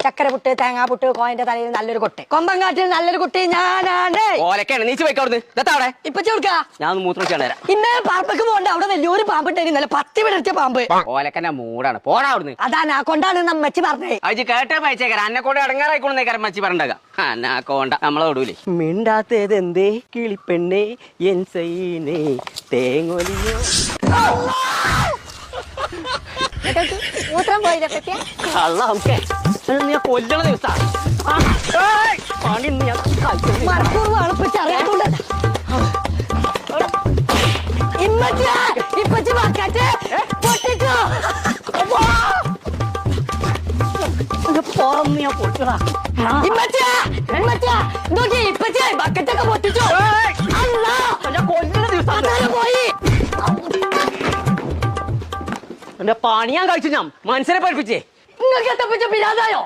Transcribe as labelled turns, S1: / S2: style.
S1: ചക്കര പുട്ട് തേങ്ങാ പുട്ട് കോയന്റെ തലയിൽ നല്ലൊരു കൊട്ട് കൊമ്പങ്കാട്ടിൽ നല്ലൊരു കുട്ടി ഞാനാണ്.
S2: ഓലക്കാണ് നീച്ച് പോയിക്കവിടുന്ന് ഇതവിടെ
S1: ഇപ്പൊ ചെറുക്കാ
S2: ഞാൻ മൂത്രം തരാം.
S1: ഇന്ന് പാമ്പക്ക് പോകണ്ട. അവിടെ വലിയൊരു പാമ്പ് ഇട്ടേ നല്ല 10 വിടർച്ച പാമ്പ്.
S2: ഓലക്കന്റെ മൂടാണ് പോടാ അവിടുന്ന്.
S1: അതാ കൊണ്ടാണ് നമ്മച്ചി പറഞ്ഞേ.
S2: അജി കേട്ടേ പയച്ചേക്കാരം അന്നെ കൊണ്ട് ഇടങ്ങാറായിക്കൊണ്ടേക്കാരം മച്ചി പറഞ്ഞ അന്നാക്കോണ്ട നമ്മളെ വിടൂലേ. മിണ്ടാത്തത് എന്തേ കിളിപ്പെണ്ണേ എൻ സൈനേ തേങ്ങൊലിയോ
S1: മൂത്രം പോയില്ല
S2: കള്ള നമുക്ക് നീ കൊല്ലണ ദിവസാ
S1: മറക്കൂർ അളപ്പിച്ചറിയാത്തോണ്ട് ഇപ്പച്ചി വാക്കാറ്റ് പൊട്ടിച്ചോ ബക്കറ്റൊക്കെ പൊട്ടിച്ചോ
S2: കൊല്ലണ ദിവസം
S1: പോയി.
S2: എന്റെ പണിയാൻ കഴിച്ചു ഞാൻ മനസ്സിനെ പഠിപ്പിച്ചേ.
S1: നിങ്ങൾക്ക് എത്തപ്പിച്ച പിരാതായോ?